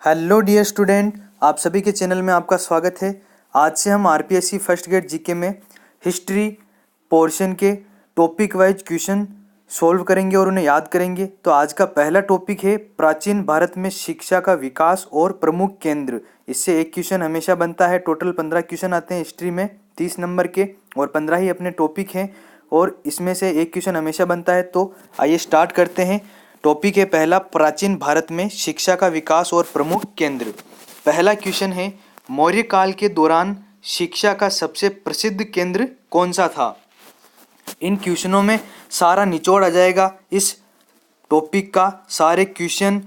Hello dear student, आप सभी के चैनल में आपका स्वागत है। आज से हम आरपीएससी फर्स्ट ग्रेड जीके में हिस्ट्री पोर्शन के टॉपिक वाइज क्वेश्चन सॉल्व करेंगे और उन्हें याद करेंगे। तो आज का पहला टॉपिक है प्राचीन भारत में शिक्षा का विकास और प्रमुख केंद्र। इससे एक क्वेश्चन हमेशा बनता है। टोटल 15 क्वेश्चन आते हैं हिस्ट्री में 30 नंबर के, और 15 ही अपने टॉपिक हैं और इसमें से एक क्वेश्चन हमेशा बनता है। तो आइए स्टार्ट करते हैं। टॉपिक है पहला, प्राचीन भारत में शिक्षा का विकास और प्रमुख केंद्र। पहला क्वेश्चन है, मौर्य काल के दौरान शिक्षा का सबसे प्रसिद्ध केंद्र कौन सा था। इन क्वेश्चनों में सारा निचोड़ आ जाएगा इस टॉपिक का, सारे क्वेश्चन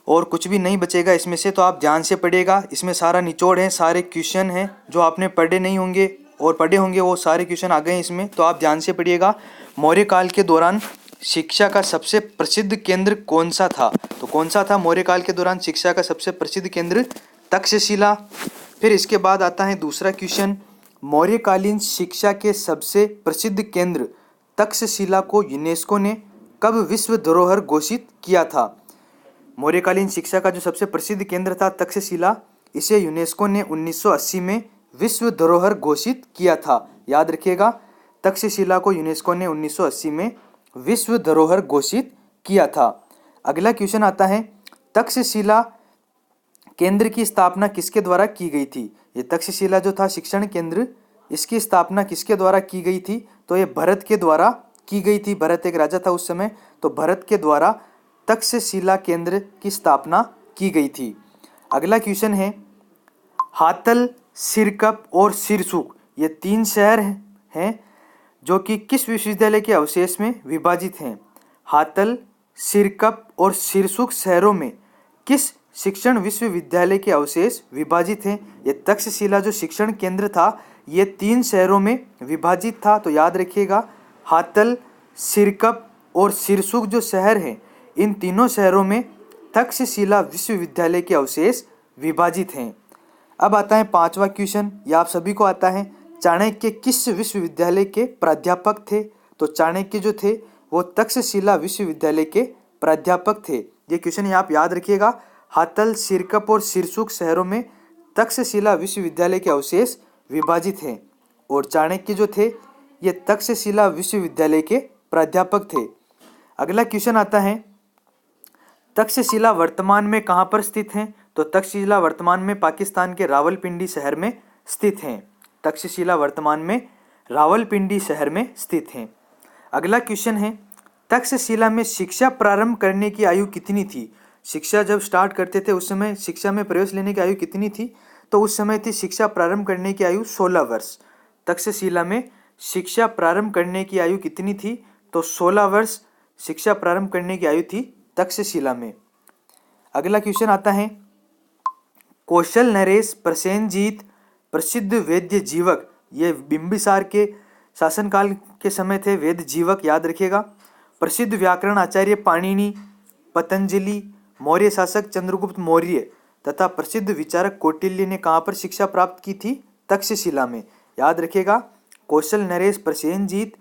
और कुछ भी नहीं बचेगा इसमें से। तो आप ध्यान से पढ़िएगा, इसमें सारा निचोड़ है, सारे क्वेश्चन हैं जो आपने पढ़े नहीं होंगे और पढ़े होंगे वो सारे क्वेश्चन आ गए हैं इसमें। तो आप ध्यान से पढ़िएगा। मौर्य काल के दौरान शिक्षा का सबसे प्रसिद्ध केंद्र कौन सा था। तो कौन सा था मौर्य काल के दौरान शिक्षा का सबसे प्रसिद्ध केंद्र? तक्षशिला। फिर इसके बाद आता है दूसरा क्वेश्चन, मौर्यकालीन शिक्षा के सबसे प्रसिद्ध केंद्र तक्षशिला को यूनेस्को ने कब विश्व धरोहर घोषित किया था। मौर्यकालीन शिक्षा का जो सबसे प्रसिद्ध केंद्र था तक्षशिला, इसे यूनेस्को ने 1980 में विश्व धरोहर घोषित किया था। याद रखिएगा, तक्षशिला को यूनेस्को ने 1980 में विश्व धरोहर घोषित किया था। अगला क्वेश्चन आता है, तक्षशिला केंद्र की स्थापना किसके द्वारा की गई थी। ये तक्षशिला जो था शिक्षण केंद्र, इसकी स्थापना किसके द्वारा की गई थी। तो ये भरत के द्वारा की गई थी। भरत एक राजा था उस समय, तो भरत के द्वारा तक्षशिला केंद्र की स्थापना की गई थी। अगला क्वेश्चन है, हातल, सिरकप और सिरसुख ये 3 शहर हैं जो कि किस विश्वविद्यालय के अवशेष में विभाजित हैं। हातल, सिरकप और सिरसुख शहरों में किस शिक्षण विश्वविद्यालय के अवशेष विभाजित हैं। ये तक्षशिला जो शिक्षण केंद्र था ये 3 शहरों में विभाजित था। तो याद रखिएगा, हातल, सिरकप और सिरसुख जो शहर हैं, इन तीनों शहरों में तक्षशिला विश्वविद्यालय के अवशेष विभाजित हैं। अब आता है 5वां क्वेश्चन, यह आप सभी को आता है, चाणक्य किस विश्वविद्यालय के प्राध्यापक थे। तो चाणक्य जो थे वो तक्षशिला विश्वविद्यालय के प्राध्यापक थे। ये क्वेश्चन आप याद रखिएगा। हातल, सिरकप और सिरसुख शहरों में तक्षशिला विश्वविद्यालय के अवशेष विभाजित हैं और चाणक्य जो थे ये तक्षशिला विश्वविद्यालय के प्राध्यापक थे। अगला क्वेश्चन आता है, तक्षशिला वर्तमान में कहाँ पर स्थित हैं। तो तक्षशिला वर्तमान में पाकिस्तान के रावलपिंडी शहर में स्थित हैं। तक्षशिला वर्तमान में रावलपिंडी शहर में स्थित हैं। अगला क्वेश्चन है, तक्षशिला में शिक्षा प्रारंभ करने की आयु कितनी थी। शिक्षा जब स्टार्ट करते थे उस समय शिक्षा में प्रवेश लेने की आयु कितनी थी। तो उस समय थी शिक्षा प्रारंभ करने की आयु 16 वर्ष। तक्षशिला में शिक्षा प्रारंभ करने की आयु कितनी थी। तो 16 वर्ष शिक्षा प्रारंभ करने की आयु थी तक्षशिला में। अगला क्वेश्चन आता है, कौशल नरेश प्रसेनजीत प्रसिद्ध वैद्य जीवक, ये बिंबिसार के शासनकाल के समय थे वैद्य जीवक, याद रखिएगा। प्रसिद्ध व्याकरण आचार्य पाणिनि, पतंजलि, मौर्य शासक चंद्रगुप्त मौर्य तथा प्रसिद्ध विचारक कौटिल्य ने कहाँ पर शिक्षा प्राप्त की थी। तक्षशिला में। याद रखिएगा, कौशल नरेश प्रसेनजीत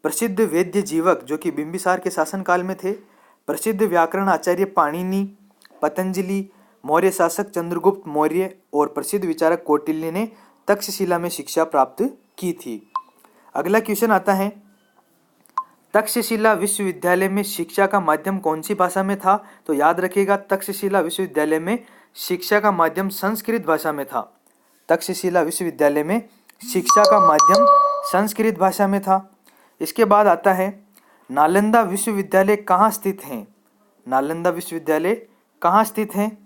प्रसिद्ध वैद्य जीवक जो कि बिंबिसार के शासनकाल में थे, प्रसिद्ध व्याकरण आचार्य पाणिनि, पतंजलि, मौर्य शासक चंद्रगुप्त मौर्य और प्रसिद्ध विचारक कौटिल्य ने तक्षशिला में शिक्षा प्राप्त की थी। अगला क्वेश्चन आता है, तक्षशिला विश्वविद्यालय में शिक्षा का माध्यम कौन सी भाषा में था। तो याद रखिएगा, तक्षशिला विश्वविद्यालय में शिक्षा का माध्यम संस्कृत भाषा में था। तक्षशिला विश्वविद्यालय में शिक्षा का माध्यम संस्कृत भाषा में था। इसके बाद आता है, नालंदा विश्वविद्यालय कहाँ स्थित है। नालंदा विश्वविद्यालय कहाँ स्थित है।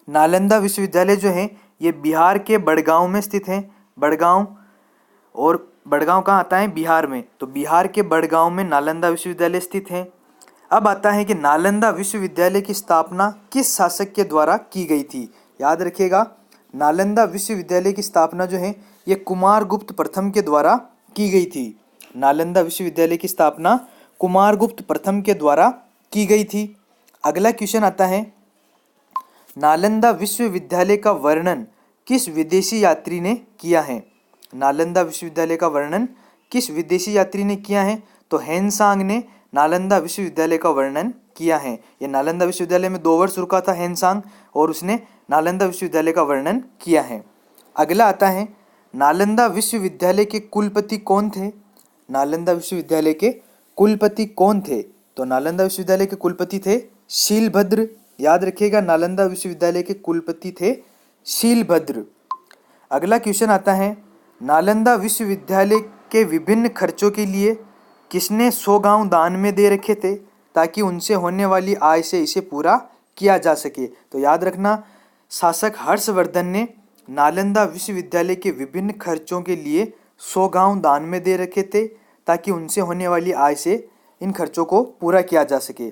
नालंदा विश्वविद्यालय जो है ये बिहार के बड़गांव में स्थित है। बड़गांव, और बड़गांव कहाँ आता है, बिहार में। तो बिहार के बड़गांव में नालंदा विश्वविद्यालय स्थित है। अब आता है कि नालंदा विश्वविद्यालय की स्थापना किस शासक के द्वारा की गई थी। याद रखिएगा, नालंदा विश्वविद्यालय की स्थापना जो है ये कुमारगुप्त प्रथम के द्वारा की गई थी। नालंदा विश्वविद्यालय की स्थापना कुमारगुप्त प्रथम के द्वारा की गई थी। अगला क्वेश्चन आता है, नालंदा विश्वविद्यालय का वर्णन किस विदेशी यात्री ने किया है। नालंदा विश्वविद्यालय का वर्णन किस विदेशी यात्री ने किया है। तो हेनसांग ने नालंदा विश्वविद्यालय का वर्णन किया है। ये नालंदा विश्वविद्यालय में 2 वर्ष रुका था हेनसांग और उसने नालंदा विश्वविद्यालय का वर्णन किया है। अगला आता है नालंदा विश्वविद्यालय के कुलपति कौन थे। नालंदा विश्वविद्यालय के कुलपति कौन थे? तो नालंदा विश्वविद्यालय के कुलपति थे शीलभद्र। याद रखिएगा, नालंदा विश्वविद्यालय के कुलपति थे शीलभद्र। अगला क्वेश्चन आता है नालंदा विश्वविद्यालय के विभिन्न खर्चों के लिए किसने 100 गांव दान में दे रखे थे ताकि उनसे होने वाली आय से इसे पूरा किया जा सके। तो याद रखना, शासक हर्षवर्धन ने नालंदा विश्वविद्यालय के विभिन्न खर्चों के लिए 100 गांव दान में दे रखे थे ताकि उनसे होने वाली आय से इन खर्चों को पूरा किया जा सके।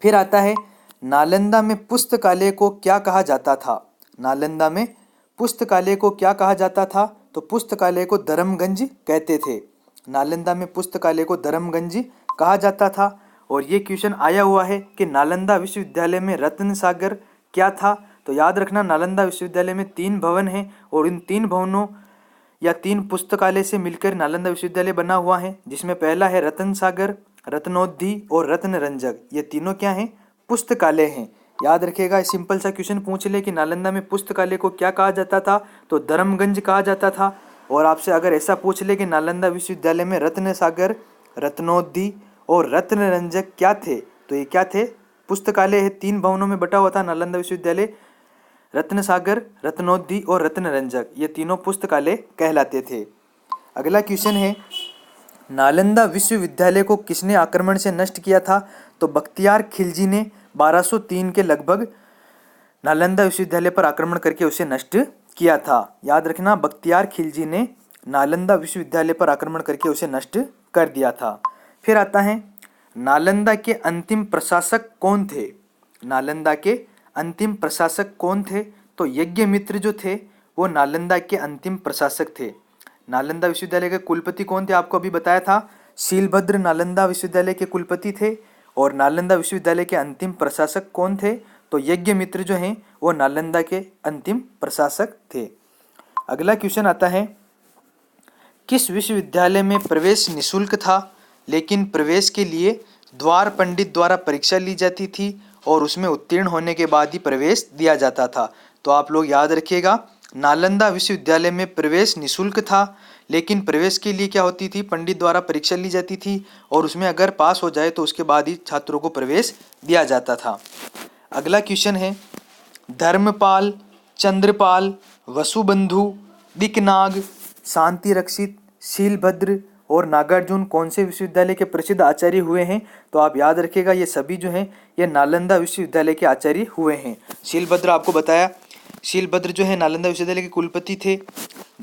फिर आता है नालंदा में पुस्तकालय को क्या कहा जाता था। नालंदा में पुस्तकालय को क्या कहा जाता था? तो पुस्तकालय को धर्मगंज कहते थे। नालंदा में पुस्तकालय को धर्मगंज कहा जाता था। और ये क्वेश्चन आया हुआ है कि नालंदा विश्वविद्यालय में रत्न सागर क्या था। तो याद रखना, नालंदा विश्वविद्यालय में 3 भवन हैं और इन 3 भवनों या 3 पुस्तकालय से मिलकर नालंदा विश्वविद्यालय बना हुआ है, जिसमें पहला है रत्न सागर, रत्नोद्धी और रत्न रंजक। ये तीनों क्या हैं? पुस्तकालय हैं। याद रखिएगा, सिंपल सा क्वेश्चन पूछ ले कि नालंदा में पुस्तकालय को क्या कहा जाता था, तो धर्मगंज कहा जाता था। और आपसे अगर ऐसा पूछ ले कि नालंदा विश्वविद्यालय में रत्न सागर, रत्नोद्धी और रत्न रंजक क्या थे, तो ये क्या थे? पुस्तकालय है। 3 भवनों में बटा हुआ था नालंदा विश्वविद्यालय। रत्न सागर, रत्नोद्धी और रत्न रंजक, ये तीनों पुस्तकालय कहलाते थे। अगला क्वेश्चन है नालंदा विश्वविद्यालय को किसने आक्रमण से नष्ट किया था। तो बख्तियार खिलजी ने 1203 के लगभग नालंदा विश्वविद्यालय पर आक्रमण करके उसे नष्ट किया था। याद रखना, बख्तियार खिलजी ने नालंदा विश्वविद्यालय पर आक्रमण करके उसे नष्ट कर दिया था। फिर आता है नालंदा के अंतिम प्रशासक कौन थे। नालंदा के अंतिम प्रशासक कौन थे? तो यज्ञमित्र जो थे वो नालंदा के अंतिम प्रशासक थे। नालंदा विश्वविद्यालय के कुलपति कौन थे? आपको अभी बताया था, शीलभद्र नालंदा विश्वविद्यालय के कुलपति थे। और नालंदा विश्वविद्यालय के अंतिम प्रशासक कौन थे? तो यज्ञमित्र जो हैं वो नालंदा के अंतिम प्रशासक थे। अगला क्वेश्चन आता है किस विश्वविद्यालय में प्रवेश निःशुल्क था लेकिन प्रवेश के लिए द्वार पंडित द्वारा परीक्षा ली जाती थी और उसमें उत्तीर्ण होने के बाद ही प्रवेश दिया जाता था। तो आप लोग याद रखिएगा, नालंदा विश्वविद्यालय में प्रवेश निःशुल्क था लेकिन प्रवेश के लिए क्या होती थी? पंडित द्वारा परीक्षा ली जाती थी और उसमें अगर पास हो जाए तो उसके बाद ही छात्रों को प्रवेश दिया जाता था। अगला क्वेश्चन है धर्मपाल, चंद्रपाल, वसुबंधु, दिकनाग, शांति रक्षित, शीलभद्र और नागार्जुन कौन से विश्वविद्यालय के प्रसिद्ध आचार्य हुए हैं? तो आप याद रखिएगा, ये सभी जो हैं ये नालंदा विश्वविद्यालय के आचार्य हुए हैं। शीलभद्र आपको बताया, शीलभद्र जो है नालंदा विश्वविद्यालय के कुलपति थे।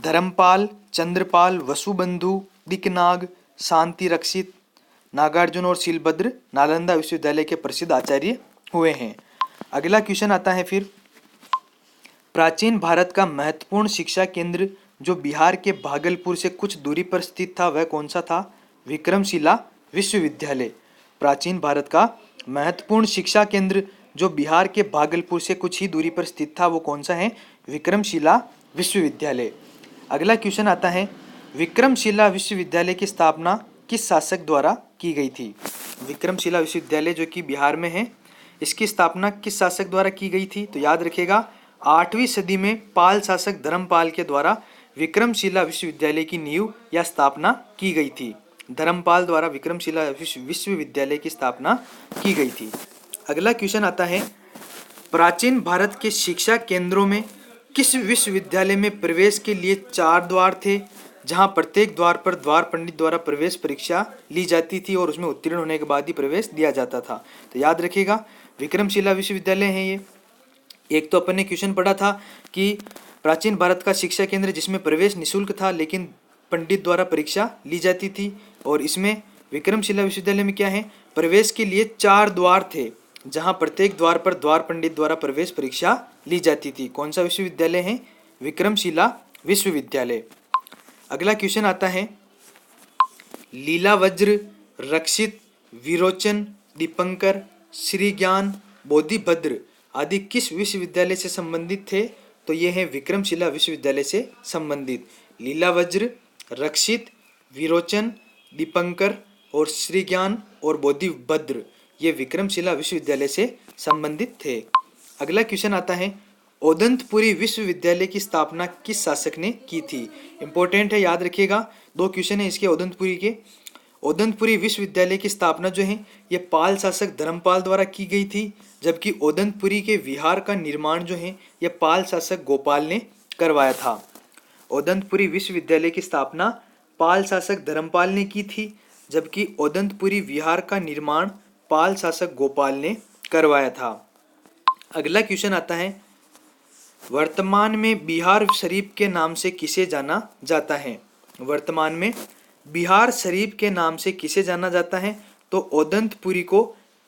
धर्मपाल, चंद्रपाल, वसुबंधु, दिकनाग, शांति रक्षित, नागार्जुन और शीलभद्र नालंदा विश्वविद्यालय के प्रसिद्ध आचार्य हुए हैं। अगला क्वेश्चन आता है फिर प्राचीन भारत का महत्वपूर्ण शिक्षा केंद्र जो बिहार के भागलपुर से कुछ दूरी पर स्थित था वह कौन सा था? विक्रमशिला विश्वविद्यालय। प्राचीन भारत का महत्वपूर्ण शिक्षा केंद्र जो बिहार के भागलपुर से कुछ ही दूरी पर स्थित था वो कौन सा है? विक्रमशिला विश्वविद्यालय। अगला क्वेश्चन आता है विक्रमशिला विश्वविद्यालय की स्थापना किस शासक द्वारा की गई थी? विक्रमशिला विश्वविद्यालय जो कि बिहार में है, इसकी स्थापना किस शासक द्वारा की गई थी? तो याद रखिएगा, 8वीं सदी में पाल शासक धर्मपाल के द्वारा विक्रमशिला विश्वविद्यालय की नींव या स्थापना की गई थी। धर्मपाल द्वारा विक्रमशिला विश्वविद्यालय की स्थापना की गई थी। अगला क्वेश्चन आता है प्राचीन भारत के शिक्षा केंद्रों में किस विश्वविद्यालय में प्रवेश के लिए 4 द्वार थे जहां प्रत्येक द्वार पर द्वार पंडित द्वारा प्रवेश परीक्षा ली जाती थी और उसमें उत्तीर्ण होने के बाद ही प्रवेश दिया जाता था। तो याद रखिएगा, विक्रमशिला विश्वविद्यालय है ये। एक तो अपन ने क्वेश्चन पढ़ा था कि प्राचीन भारत का शिक्षा केंद्र जिसमें प्रवेश निःशुल्क था लेकिन पंडित द्वारा परीक्षा ली जाती थी, और इसमें विक्रमशिला विश्वविद्यालय में क्या है? प्रवेश के लिए 4 द्वार थे जहां प्रत्येक द्वार पर द्वार पंडित द्वारा प्रवेश परीक्षा ली जाती थी। कौन सा विश्वविद्यालय है? विक्रमशिला विश्वविद्यालय। अगला क्वेश्चन आता है लीलावज्र, रक्षित, विरोचन, दीपंकर, श्री ज्ञान, बोधिभद्र आदि किस विश्वविद्यालय से संबंधित थे? तो ये है विक्रमशिला विश्वविद्यालय से संबंधित। लीलावज्र, रक्षित, विरोचन, दीपंकर और श्री ज्ञान और बोधिभद्र ये विक्रमशिला विश्वविद्यालय से संबंधित थे। अगला क्वेश्चन आता है, ओदंतपुरी विश्वविद्यालय की स्थापना किस शासक ने की थी। इंपॉर्टेंट है, याद रखिएगा, 2 क्वेश्चन है इसके ओदंतपुरी के। ओदंतपुरी विश्वविद्यालय की स्थापना जो है ये पाल शासक धर्मपाल द्वारा की गई थी, जबकि ओदंतपुरी के विहार का निर्माण जो है ये पाल शासक गोपाल ने करवाया था। ओदंतपुरी विश्वविद्यालय की स्थापना पाल शासक धर्मपाल ने की थी, जबकि ओदंतपुरी विहार का निर्माण पाल शासक गोपाल ने करवाया था। अगला क्वेश्चन आता है, वर्तमान में बिहार शरीफ के नाम से किसे जाना जाता है। वर्तमान में बिहार शरीफ के नाम से किसे जाना जाता है, तो ओदंतपुरी को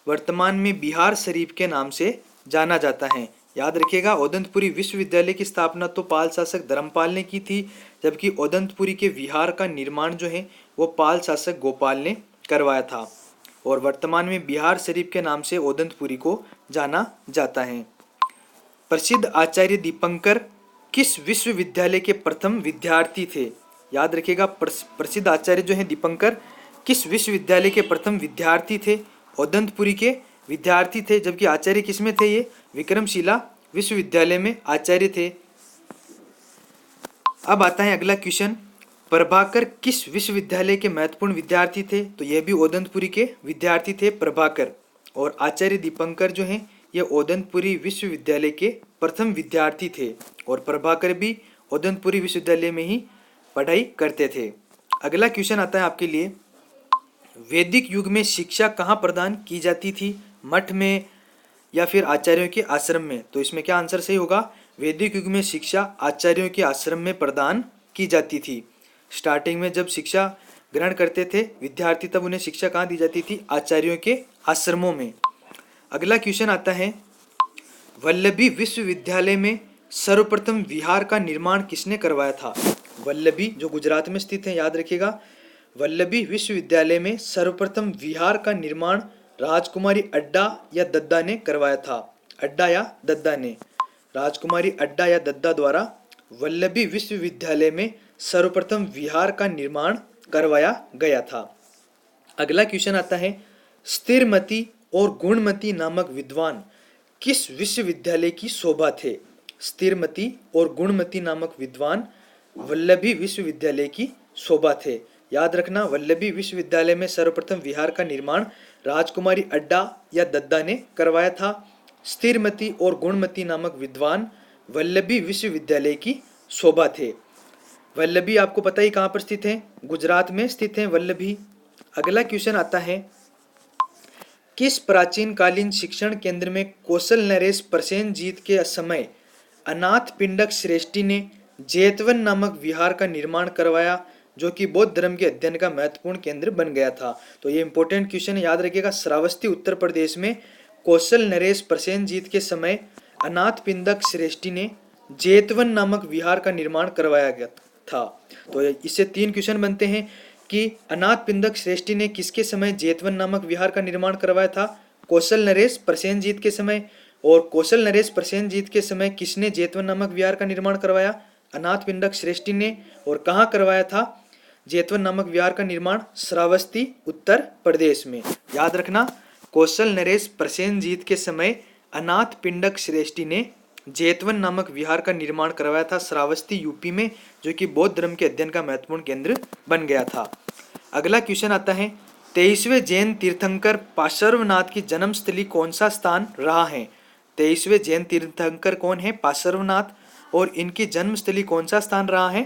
वर्तमान में बिहार शरीफ के नाम से जाना जाता है। याद रखिएगा, ओदंतपुरी विश्वविद्यालय की स्थापना तो पाल शासक धर्मपाल ने की थी, जबकि ओदंतपुरी के विहार का निर्माण जो है वो पाल शासक गोपाल ने करवाया था, और वर्तमान में बिहार शरीफ के नाम से ओदंतपुरी को जाना जाता है। प्रसिद्ध आचार्य दीपंकर किस विश्वविद्यालय के प्रथम विद्यार्थी थे। याद रखिएगा, प्रसिद्ध आचार्य जो है दीपंकर किस विश्वविद्यालय के प्रथम विद्यार्थी थे। ओदंतपुरी के विद्यार्थी थे, जबकि आचार्य किसमें थे, ये विक्रमशिला विश्वविद्यालय में आचार्य थे। अब आता है अगला क्वेश्चन, प्रभाकर किस विश्वविद्यालय के महत्वपूर्ण विद्यार्थी थे। तो यह भी ओदंतपुरी के विद्यार्थी थे प्रभाकर, और आचार्य दीपंकर जो हैं ये ओदंतपुरी विश्वविद्यालय के प्रथम विद्यार्थी थे, और प्रभाकर भी ओदंतपुरी विश्वविद्यालय में ही पढ़ाई करते थे। अगला क्वेश्चन आता है आपके लिए, वैदिक युग में शिक्षा कहाँ प्रदान की जाती थी, मठ में या फिर आचार्यों के आश्रम में। तो इसमें क्या आंसर सही होगा, वैदिक युग में शिक्षा आचार्यों के आश्रम में प्रदान की जाती थी। स्टार्टिंग में जब शिक्षा ग्रहण करते थे विद्यार्थी, तब उन्हें शिक्षा कहाँ दी जाती थी, आचार्यों के आश्रमों में। अगला क्वेश्चन आता है, वल्लभी विश्वविद्यालय में सर्वप्रथम विहार का निर्माण किसने करवाया था। वल्लभी जो गुजरात में स्थित है, याद रखिएगा, वल्लभी विश्वविद्यालय में सर्वप्रथम विहार का निर्माण राजकुमारी अड्डा या दद्दा ने करवाया था। अड्डा या दद्दा ने, राजकुमारी अड्डा या दद्दा द्वारा वल्लभी विश्वविद्यालय में सर्वप्रथम विहार का निर्माण करवाया गया था। अगला क्वेश्चन आता है, स्थिरमती और गुणमती नामक विद्वान किस विश्वविद्यालय की शोभा थे। स्थिरमती और गुणमती नामक विद्वान वल्लभी विश्वविद्यालय की शोभा थे। याद रखना, वल्लभी विश्वविद्यालय में सर्वप्रथम विहार का निर्माण राजकुमारी अड्डा या दद्दा ने करवाया था। स्थिरमती और गुणमती नामक विद्वान वल्लभी विश्वविद्यालय की शोभा थे। वल्लभी आपको पता ही कहाँ पर स्थित है, गुजरात में स्थित है वल्लभी। अगला क्वेश्चन आता है, किस प्राचीन कालीन शिक्षण केंद्र में कौशल नरेश प्रसेनजीत के समय अनाथ पिंडक श्रेष्ठी ने जेतवन नामक विहार का निर्माण करवाया, जो कि बौद्ध धर्म के अध्ययन का महत्वपूर्ण केंद्र बन गया था। तो ये इंपॉर्टेंट क्वेश्चन है, याद रखिएगा, श्रावस्ती उत्तर प्रदेश में कौशल नरेश प्रसेनजीत के समय अनाथ पिंडक श्रेष्ठी ने जेतवन नामक विहार का निर्माण करवाया गया था। तो इससे 3 क्वेश्चन बनते हैं कि अनाथ पिंडक श्रेष्ठी ने किसके समय जेतवन नामक विहार का निर्माण करवाया था, कौशल नरेश प्रसेनजीत के समय, और कौशल नरेश प्रसेनजीत के समय किसने जेतवन नामक विहार का निर्माण करवाया, अनाथ पिंडक श्रेष्ठी ने, और कहाँ करवाया था जेतवन नामक विहार का निर्माण, श्रावस्ती उत्तर प्रदेश में। याद रखना, कौशल नरेश प्रसेनजीत के समय अनाथ पिंडक श्रेष्ठी ने जेतवन नामक विहार का निर्माण करवाया था श्रावस्ती यूपी में, जो कि बौद्ध धर्म के अध्ययन का महत्वपूर्ण केंद्र बन गया था। अगला क्वेश्चन आता है, 23वें जैन तीर्थंकर पार्श्वनाथ की जन्मस्थली कौन सा स्थान रहा है। 23वें जैन तीर्थंकर कौन है, पार्श्वनाथ, और इनकी जन्मस्थली कौन सा स्थान रहा है,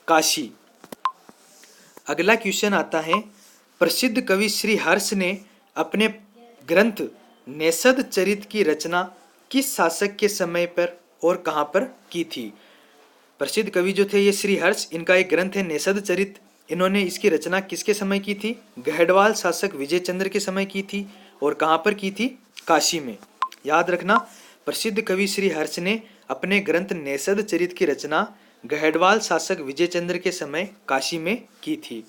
काशी। अगला क्वेश्चन आता है, प्रसिद्ध कवि श्री हर्ष ने अपने ग्रंथ नेषद चरित की रचना किस शासक के समय पर और कहाँ पर की थी। प्रसिद्ध कवि जो थे ये श्री हर्ष, इनका एक ग्रंथ है नेषद चरित। इन्होंने इसकी रचना किसके समय की थी, गहडवाल शासक विजय चंद्र के समय की थी, और कहाँ पर की थी, काशी में। याद रखना, प्रसिद्ध कवि श्री हर्ष ने अपने ग्रंथ नेषद चरित की रचना गहडवाल शासक विजय चंद्र के समय काशी में की थी।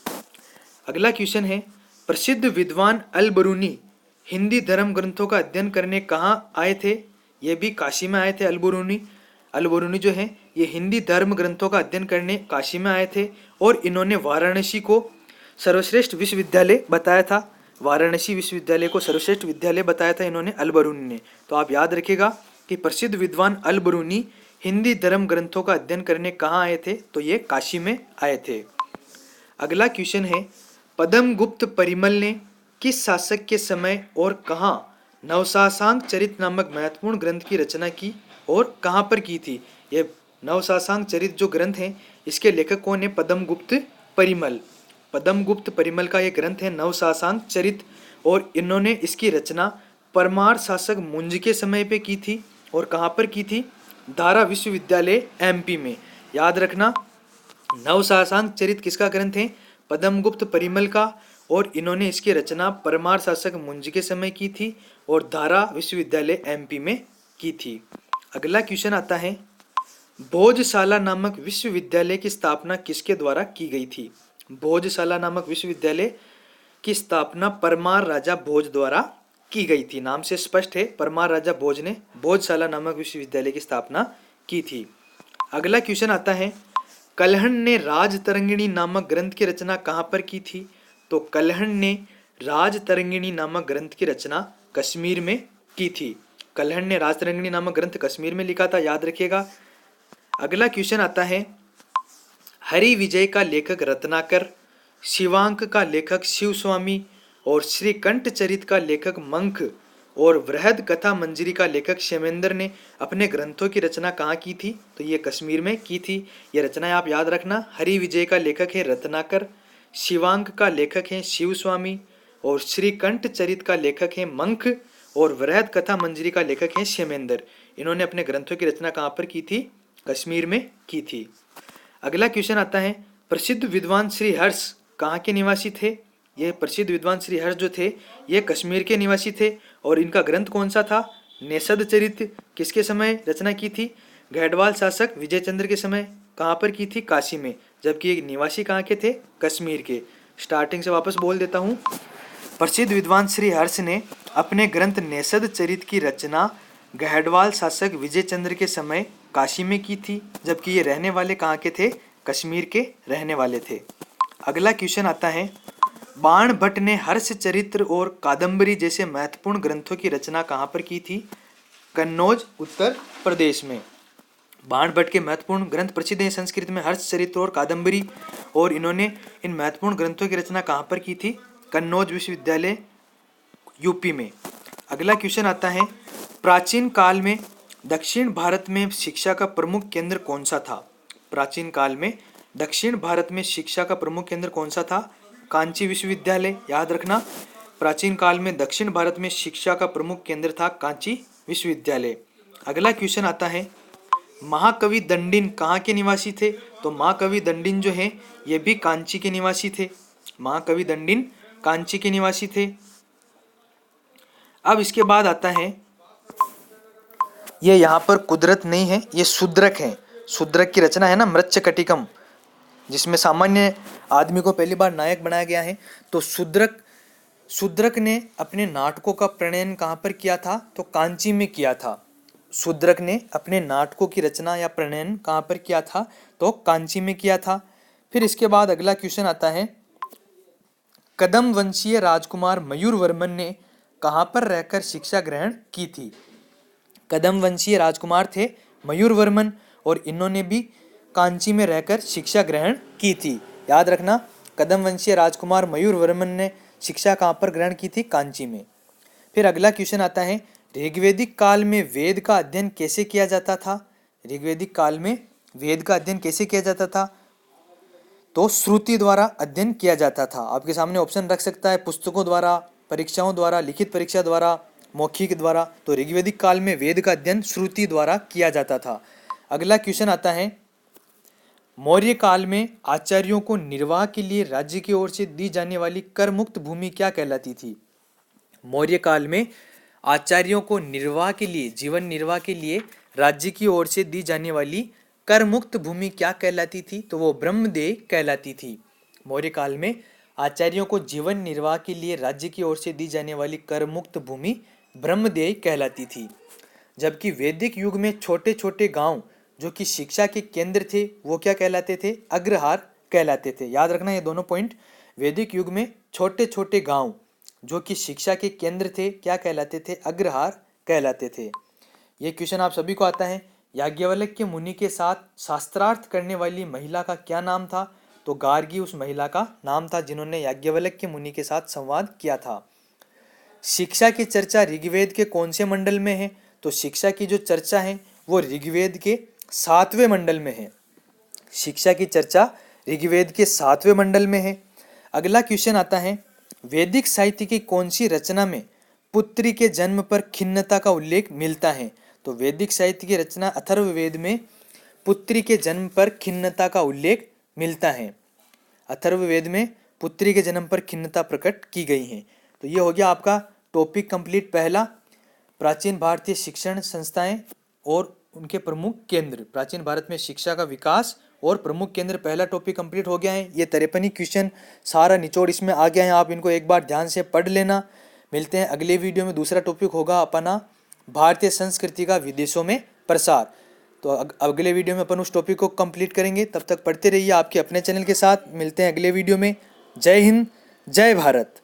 अगला क्वेश्चन है, प्रसिद्ध विद्वान अल-बरूनी हिंदी धर्म ग्रंथों का अध्ययन करने कहाँ आए थे। ये भी काशी में आए थे। अल-बरूनी जो है ये हिंदी धर्म ग्रंथों का अध्ययन करने काशी में आए थे, और इन्होंने वाराणसी को सर्वश्रेष्ठ विश्वविद्यालय बताया था, वाराणसी विश्वविद्यालय को सर्वश्रेष्ठ विद्यालय बताया था इन्होंने अल बरूनी ने। तो आप याद रखिएगा कि प्रसिद्ध विद्वान अल बरूनी हिंदी धर्म ग्रंथों का अध्ययन करने कहाँ आए थे, तो ये काशी में आए थे। अगला क्वेश्चन है, पद्म गुप्त परिमल ने किस शासक के समय और कहाँ नवशासांक चरित नामक महत्वपूर्ण ग्रंथ की रचना की और कहाँ पर की थी? ये नवशासांक चरित जो ग्रंथ है इसके लेखक कौन है? पद्मगुप्त परिमल। पद्मगुप्त परिमल का ये ग्रंथ है नवशासांक चरित, और इन्होंने इसकी रचना परमार शासक मुंज के समय पे की थी। और कहाँ पर की थी? धारा विश्वविद्यालय एमपी में। याद रखना, नवशासांक चरित किसका ग्रंथ है? पद्मगुप्त परिमल का, और इन्होंने इसकी रचना परमार शासक मुंज के समय की थी और धारा विश्वविद्यालय एमपी में की थी। अगला क्वेश्चन आता है, भोजशाला नामक विश्वविद्यालय की स्थापना किसके द्वारा की गई थी? भोजशाला नामक विश्वविद्यालय की स्थापना परमार राजा भोज द्वारा की गई थी। नाम से स्पष्ट है, परमार राजा भोज ने भोजशाला नामक विश्वविद्यालय की स्थापना की थी। अगला क्वेश्चन आता है, कल्हण ने राजतरंगिणी नामक ग्रंथ की रचना कहाँ पर की थी? तो कल्हण ने राजतरंगिणी नामक ग्रंथ की रचना कश्मीर में की थी। कल्हण ने राजतरंगिणी नामक ग्रंथ कश्मीर में लिखा था, याद रखिएगा। अगला क्वेश्चन आता है, हरि विजय का लेखक रत्नाकर, शिवांक का लेखक शिवस्वामी और श्रीकंठ चरित का लेखक मंख और वृहद कथा मंजरी का लेखक क्षेमेंद्र ने अपने ग्रंथों की रचना कहाँ की थी? तो ये कश्मीर में की थी। ये रचनाएं आप याद रखना, हरि विजय का लेखक है रत्नाकर, शिवांक का लेखक है शिवस्वामी और श्रीकंठ चरित का लेखक है मंख और वृहद कथा मंजरी का लेखक है क्षेमेंद्र। इन्होंने अपने ग्रंथों की रचना कहाँ पर की थी? कश्मीर में की थी। अगला क्वेश्चन आता है, प्रसिद्ध विद्वान श्री हर्ष कहाँ के निवासी थे? ये प्रसिद्ध विद्वान श्री हर्ष जो थे ये कश्मीर के निवासी थे, और इनका ग्रंथ कौन सा था? नेषद चरित। किसके समय रचना की थी? गढ़वाल शासक विजय चंद्र के समय। कहाँ पर की थी? काशी में। जबकि ये निवासी कहाँ के थे? कश्मीर के। स्टार्टिंग से वापस बोल देता हूँ, प्रसिद्ध विद्वान श्री हर्ष ने अपने ग्रंथ नेषद चरित की रचना गढ़वाल शासक विजय चंद्र के समय काशी में की थी, जबकि ये रहने वाले कहाँ के थे? कश्मीर के रहने वाले थे। अगला क्वेश्चन आता है, बाण भट्ट ने हर्ष चरित्र और कादम्बरी जैसे महत्वपूर्ण ग्रंथों की रचना कहाँ पर की थी? कन्नौज, उत्तर प्रदेश में। बाण भट्ट के महत्वपूर्ण ग्रंथ प्रसिद्ध हैं संस्कृत में, हर्ष चरित्र और कादम्बरी, और इन्होंने इन महत्वपूर्ण ग्रंथों की रचना कहाँ पर की थी? कन्नौज विश्वविद्यालय यूपी में। अगला क्वेश्चन आता है, प्राचीन काल में दक्षिण भारत में शिक्षा का प्रमुख केंद्र कौन सा था? प्राचीन काल में दक्षिण भारत में शिक्षा का प्रमुख केंद्र कौन सा था? कांची विश्वविद्यालय। याद रखना, प्राचीन काल में दक्षिण भारत में शिक्षा का प्रमुख केंद्र था कांची विश्वविद्यालय। अगला क्वेश्चन आता है, महाकवि दंडिन कहाँ के निवासी थे? तो महाकवि दंडिन जो है ये भी कांची के निवासी थे। महाकवि दंडिन कांची के निवासी थे। अब इसके बाद आता है, ये यहाँ पर कुदरत नहीं है, ये शूद्रक है। शूद्रक की रचना है ना मृच्छकटिकम, जिसमें सामान्य आदमी को पहली बार नायक बनाया गया है। तो शूद्रक ने अपने नाटकों का प्रणयन कहाँ पर किया था? तो कांची में किया था। शूद्रक ने अपने नाटकों की रचना या प्रणयन कहाँ पर किया था? तो कांची में किया था। फिर इसके बाद अगला क्वेश्चन आता है, कदम वंशीय राजकुमार मयूरवर्मन ने कहाँ पर रहकर शिक्षा ग्रहण की थी? कदम वंशीय राजकुमार थे मयूरवर्मन, और इन्होंने भी कांची में रहकर शिक्षा ग्रहण की थी। याद रखना, कदम वंशीय राजकुमार मयूरवर्मन ने शिक्षा कहाँ पर ग्रहण की थी? कांची में। फिर अगला क्वेश्चन आता है, ऋग्वैदिक काल में वेद का अध्ययन कैसे किया जाता था? ऋग्वैदिक काल में वेद का अध्ययन कैसे किया जाता था? तो श्रुति द्वारा अध्ययन किया जाता था। आपके सामने ऑप्शन रख सकता है, पुस्तकों द्वारा, परीक्षाओं द्वारा, लिखित परीक्षा द्वारा, मौखिक द्वारा। तो ऋग्वैदिक काल में वेद का अध्ययन श्रुति द्वारा किया जाता था। अगला क्वेश्चन आता है, मौर्य काल में आचार्यों को निर्वाह के लिए राज्य की ओर से दी जाने वाली कर मुक्त भूमि क्या कहलाती थी? मौर्य काल में आचार्यों को निर्वाह के लिए, जीवन निर्वाह के लिए राज्य की ओर से दी जाने वाली कर मुक्त भूमि क्या कहलाती थी? तो वो ब्रह्मदेय कहलाती थी। मौर्य काल में आचार्यों को जीवन निर्वाह के लिए राज्य की ओर से दी जाने वाली कर मुक्त भूमि ब्रह्मदेय कहलाती थी। जबकि वैदिक युग में छोटे छोटे गांव जो कि शिक्षा के केंद्र थे वो क्या कहलाते थे? अग्रहार कहलाते थे। याद रखना, ये दोनों पॉइंट वैदिक युग में छोटे छोटे गांव जो कि शिक्षा के केंद्र थे क्या कहलाते थे? अग्रहार कहलाते थे। ये क्वेश्चन आप सभी को आता है। याज्ञवल्क्य मुनि के साथ शास्त्रार्थ करने वाली महिला का क्या नाम था? तो गार्गी उस महिला का नाम था जिन्होंने याज्ञवल्क्य मुनि के साथ संवाद किया था। शिक्षा की चर्चा ऋग्वेद के कौन से मंडल में है? तो शिक्षा की जो चर्चा है वो ऋग्वेद के 7वें मंडल में है। शिक्षा की चर्चा ऋग्वेद के 7वें मंडल में है। अगला क्वेश्चन आता है, वैदिक साहित्य की कौन सी रचना में पुत्री के जन्म पर खिन्नता का उल्लेख मिलता है? तो वैदिक साहित्य की रचना अथर्ववेद में पुत्री के जन्म पर खिन्नता का उल्लेख मिलता है। अथर्ववेद में पुत्री के जन्म पर खिन्नता प्रकट की गई है। तो ये हो गया आपका टॉपिक कंप्लीट पहला, प्राचीन भारतीय शिक्षण संस्थाएं और उनके प्रमुख केंद्र, प्राचीन भारत में शिक्षा का विकास और प्रमुख केंद्र, पहला टॉपिक कंप्लीट हो गया है। ये 53 क्वेश्चन सारा निचोड़ इसमें आ गया है, आप इनको एक बार ध्यान से पढ़ लेना। मिलते हैं अगले वीडियो में, दूसरा टॉपिक होगा अपना भारतीय संस्कृति का विदेशों में प्रसार। तो अगले वीडियो में अपन उस टॉपिक को कंप्लीट करेंगे। तब तक पढ़ते रहिए आपके अपने चैनल के साथ। मिलते हैं अगले वीडियो में। जय हिंद, जय भारत।